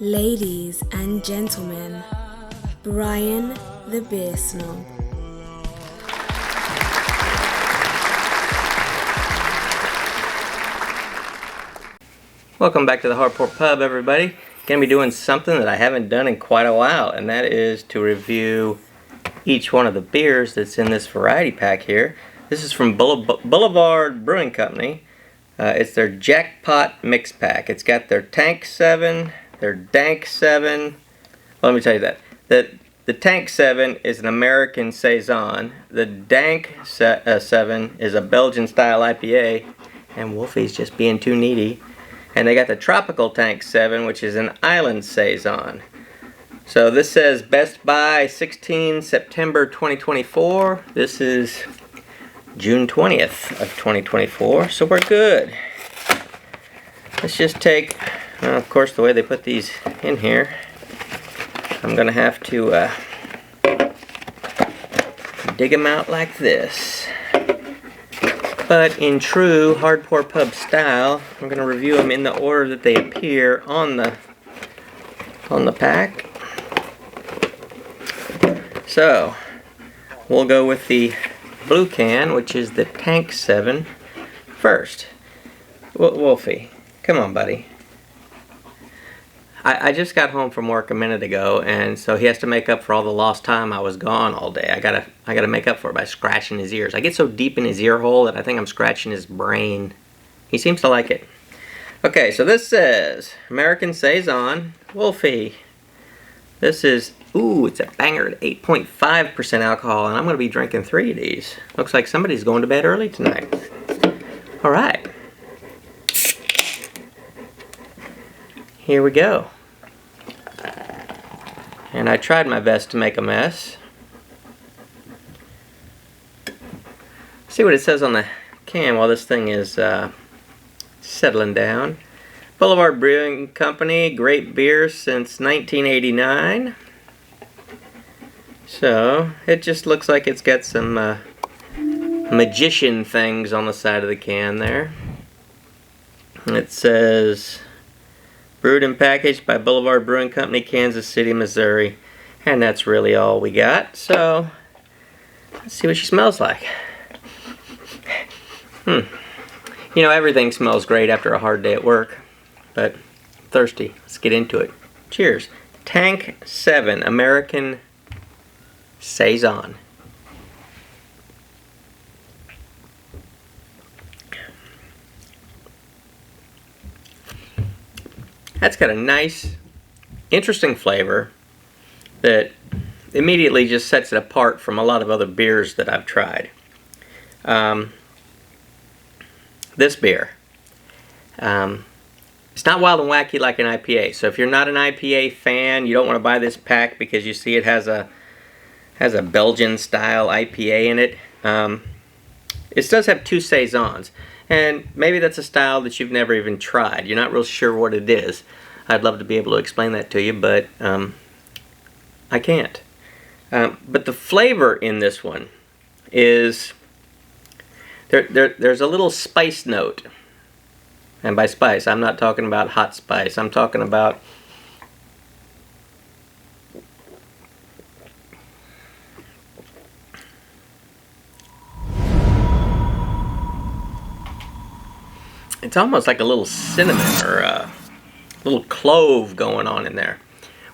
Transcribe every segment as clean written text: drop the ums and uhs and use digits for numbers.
Ladies and gentlemen, Brian the Beer Snob. Welcome back to the Hardcore Pub, everybody. Gonna be doing something that I haven't done in quite a while, and that is to review each one of the beers that's in this variety pack here. This is from Boulevard Brewing Company. It's their Jackpot Mix Pack. It's got their Tank 7, their Dank 7. Well, let me tell you that. The Tank 7 is an American Saison. The Dank 7 is a Belgian-style IPA. And Wolfie's just being too needy. And they got the Tropical Tank 7, which is an Island Saison. So this says Best Buy 16 September 2024. This is June 20th of 2024, so we're good. Let's just take, well, of course, the way they put these in here, I'm going to have to dig them out like this. But in true Hardcore Pub style, I'm going to review them in the order that they appear on the pack. So, we'll go with the blue can, which is the Tank 7 first. Wolfie, come on, buddy. I just got home from work a minute ago, and so he has to make up for all the lost time I was gone all day. I gotta make up for it by scratching his ears. I get so deep in his ear hole that I think I'm scratching his brain. He seems to like it. Okay, so this says American Saison. Wolfie, this is, ooh, it's a banger at 8.5% alcohol, and I'm going to be drinking 3 of these. Looks like somebody's going to bed early tonight. All right. Here we go. And I tried my best to make a mess. See what it says on the can while this thing is settling down. Boulevard Brewing Company, great beer since 1989. So, it just looks like it's got some magician things on the side of the can there. It says, brewed and packaged by Boulevard Brewing Company, Kansas City, Missouri. And that's really all we got. So, let's see what she smells like. You know, everything smells great after a hard day at work. But, I'm thirsty. Let's get into it. Cheers. Tank 7, American Saison. That's got a nice, interesting flavor that immediately just sets it apart from a lot of other beers that I've tried. This beer, it's not wild and wacky like an IPA. So if you're not an IPA fan, you don't want to buy this pack because you see it has a Belgian-style IPA in it. It does have 2 Saisons. And maybe that's a style that you've never even tried. You're not real sure what it is. I'd love to be able to explain that to you, but I can't. But the flavor in this one is, there's a little spice note. And by spice, I'm not talking about hot spice. I'm talking about it's almost like a little cinnamon or a little clove going on in there,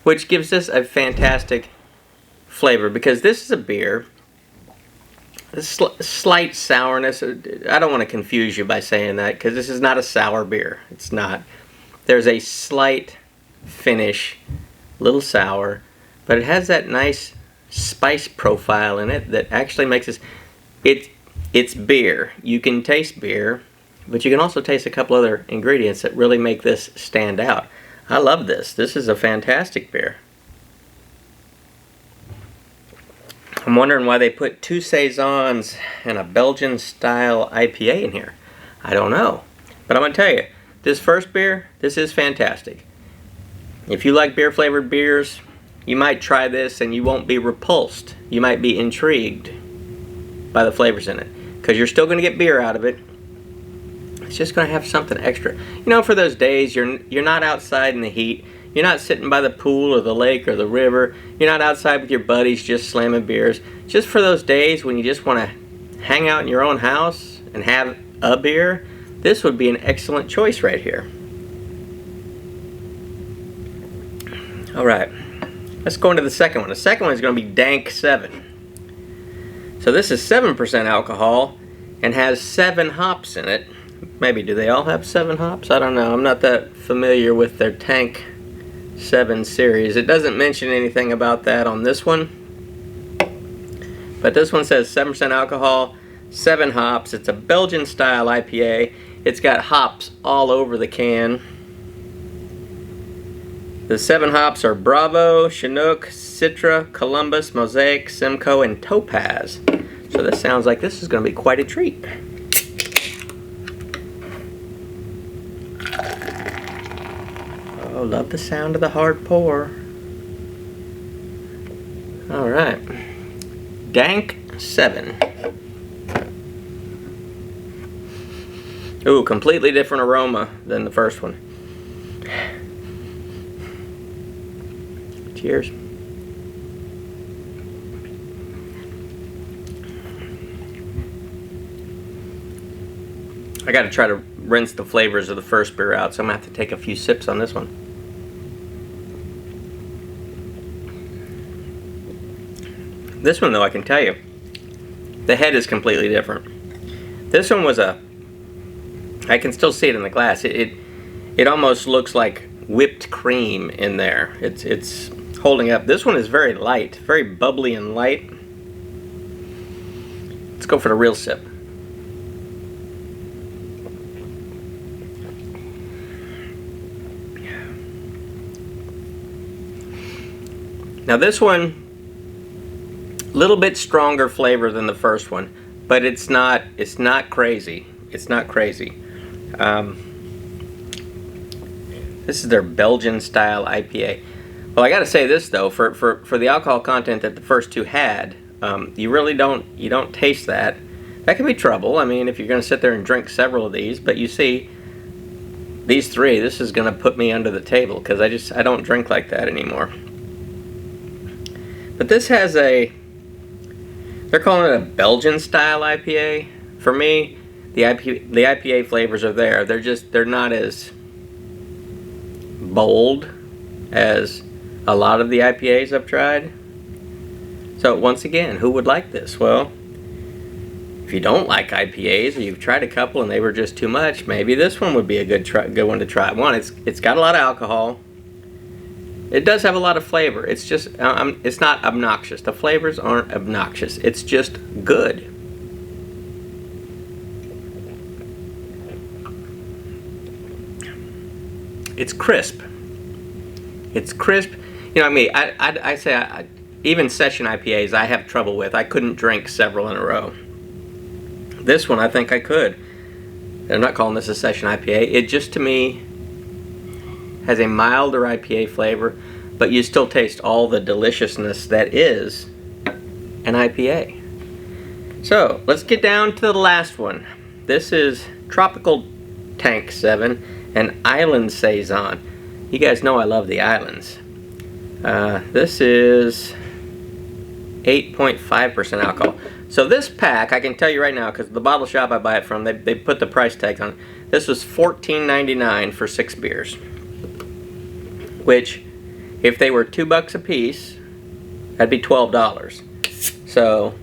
which gives this a fantastic flavor because this is a beer, a slight sourness. I don't want to confuse you by saying that because this is not a sour beer. It's not. There's a slight finish, little sour, but it has that nice spice profile in it that actually makes this, it's beer. You can taste beer, but you can also taste a couple other ingredients that really make this stand out. I love this. This is a fantastic beer. I'm wondering why they put 2 Saisons and a Belgian-style IPA in here. I don't know. But I'm going to tell you, this first beer, this is fantastic. If you like beer-flavored beers, you might try this and you won't be repulsed. You might be intrigued by the flavors in it. Because you're still going to get beer out of it. It's just going to have something extra. You know, for those days you're not outside in the heat, You're not sitting by the pool or the lake or the river. You're not outside with your buddies just slamming beers. Just for those days when you just want to hang out in your own house and have a beer, this would be an excellent choice right here. Alright, let's go into the second one. The second one is going to be Dank 7. So this is 7% alcohol and has 7 hops in it. Maybe, do they all have 7 hops? I don't know. I'm not that familiar with their Tank 7 series. It doesn't mention anything about that on this one. But this one says 7% alcohol, 7 hops. It's a Belgian-style IPA. It's got hops all over the can. The 7 hops are Bravo, Chinook, Citra, Columbus, Mosaic, Simcoe, and Topaz. So this sounds like this is going to be quite a treat. Oh, love the sound of the hard pour. Alright. Dank 7. Ooh, completely different aroma than the first one. Cheers. I gotta try to rinse the flavors of the first beer out, so I'm gonna have to take a few sips on this one. This one, though, I can tell you, the head is completely different. This one was I can still see it in the glass. It almost looks like whipped cream in there. It's holding up. This one is very light, very bubbly and light. Let's go for the real sip. Now this one, a little bit stronger flavor than the first one, but it's not crazy. It's not crazy. This is their Belgian-style IPA. Well, I gotta say this though, for the alcohol content that the first two had, you really don't taste that. That can be trouble. I mean, if you're gonna sit there and drink several of these, but you see, these three, this is gonna put me under the table because I don't drink like that anymore. But this has they're calling it a Belgian-style IPA. For me, the IPA flavors are there. They're not as bold as a lot of the IPAs I've tried. So once again, who would like this? Well, if you don't like IPAs or you've tried a couple and they were just too much, maybe this one would be a good one to try. One, it's got a lot of alcohol. It does have a lot of flavor. It's just it's not obnoxious. The flavors aren't obnoxious. It's just good. It's crisp. It's crisp. You know, I mean, I say even session IPAs I have trouble with. I couldn't drink several in a row. This one I think I could. I'm not calling this a session IPA. It just, to me, has a milder IPA flavor, but you still taste all the deliciousness that is an IPA. So let's get down to the last one. This is Tropical Tank 7 and Island Saison. You guys know I love the islands. This is 8.5% alcohol. So this pack, I can tell you right now, because the bottle shop I buy it from, they put the price tag on. This was $14.99 for 6 beers. Which, if they were $2 a piece, that'd be $12. So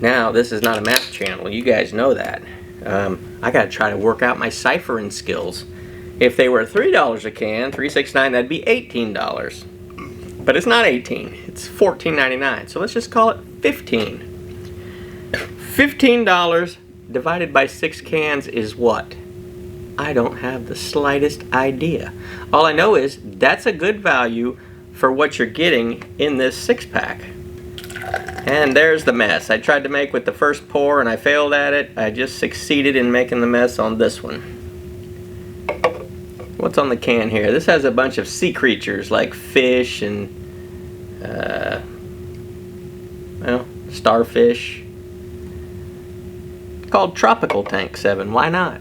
now this is not a math channel. You guys know that. I gotta try to work out my ciphering skills. If they were $3 a can, $3.69, that'd be $18. But it's not 18. It's $14.99. So let's just call it 15. $15 divided by 6 cans is what? I don't have the slightest idea. All I know is that's a good value for what you're getting in this 6-pack. And there's the mess I tried to make with the first pour and I failed at it. I just succeeded in making the mess on this one. What's on the can here? This has a bunch of sea creatures like fish and well, starfish. It's called Tropical Tank 7. Why not?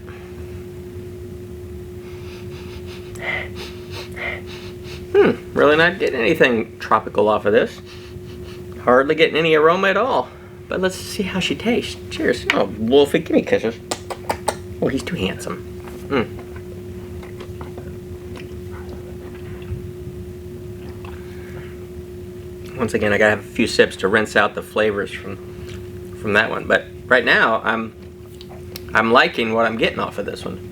Really not getting anything tropical off of this. Hardly getting any aroma at all. But let's see how she tastes. Cheers. Oh, Wolfie, give me kisses. Oh, he's too handsome. Once again, I gotta have a few sips to rinse out the flavors from that one. But right now, I'm liking what I'm getting off of this one.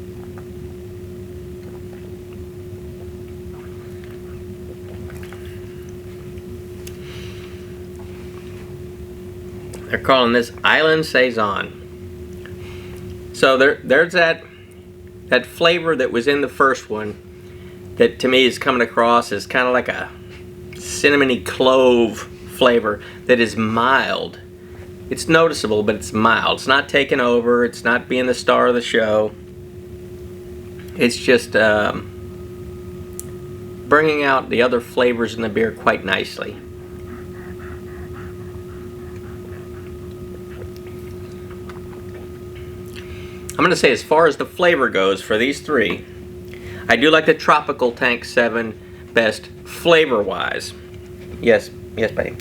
They're calling this Island Saison. So there's that flavor that was in the first one that to me is coming across as kind of like a cinnamony clove flavor that is mild. It's noticeable, but it's mild. It's not taking over. It's not being the star of the show. It's just bringing out the other flavors in the beer quite nicely. I'm going to say as far as the flavor goes for these three, I do like the Tropical Tank 7 best flavor-wise. Yes, buddy.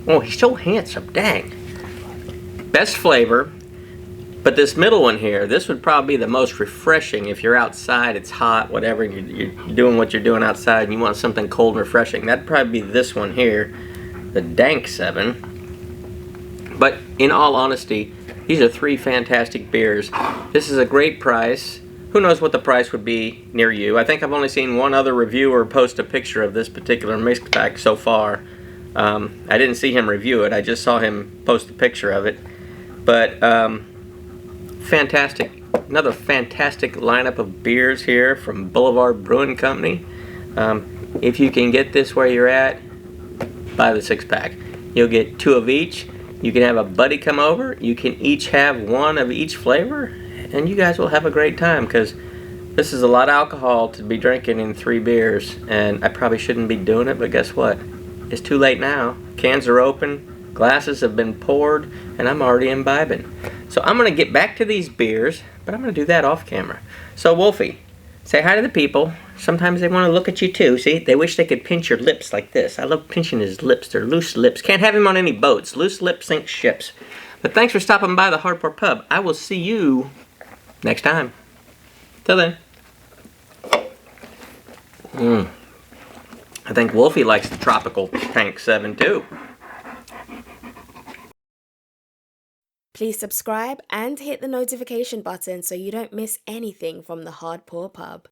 Oh, he's so handsome, dang. Best flavor, but this middle one here, this would probably be the most refreshing if you're outside, it's hot, whatever, you're doing what you're doing outside and you want something cold and refreshing. That'd probably be this one here, the Dank 7. But in all honesty, these are three fantastic beers. This is a great price. Who knows what the price would be near you? I think I've only seen one other reviewer post a picture of this particular mix pack so far. I didn't see him review it. I just saw him post a picture of it. But fantastic. Another fantastic lineup of beers here from Boulevard Brewing Company. If you can get this where you're at, buy the 6-pack. You'll get 2 of each. You can have a buddy come over. You can each have 1 of each flavor, and you guys will have a great time because this is a lot of alcohol to be drinking in 3 beers, and I probably shouldn't be doing it, but guess what? It's too late now. Cans are open, glasses have been poured, and I'm already imbibing. So I'm going to get back to these beers, but I'm going to do that off camera. So Wolfie, say hi to the people. Sometimes they want to look at you too. See, they wish they could pinch your lips like this. I love pinching his lips. They're loose lips. Can't have him on any boats. Loose lips sink ships. But thanks for stopping by the Hardcore Pub. I will see you next time. Till then. I think Wolfie likes the Tropical Tank 7 too. Please subscribe and hit the notification button so you don't miss anything from the Hardcore Pub.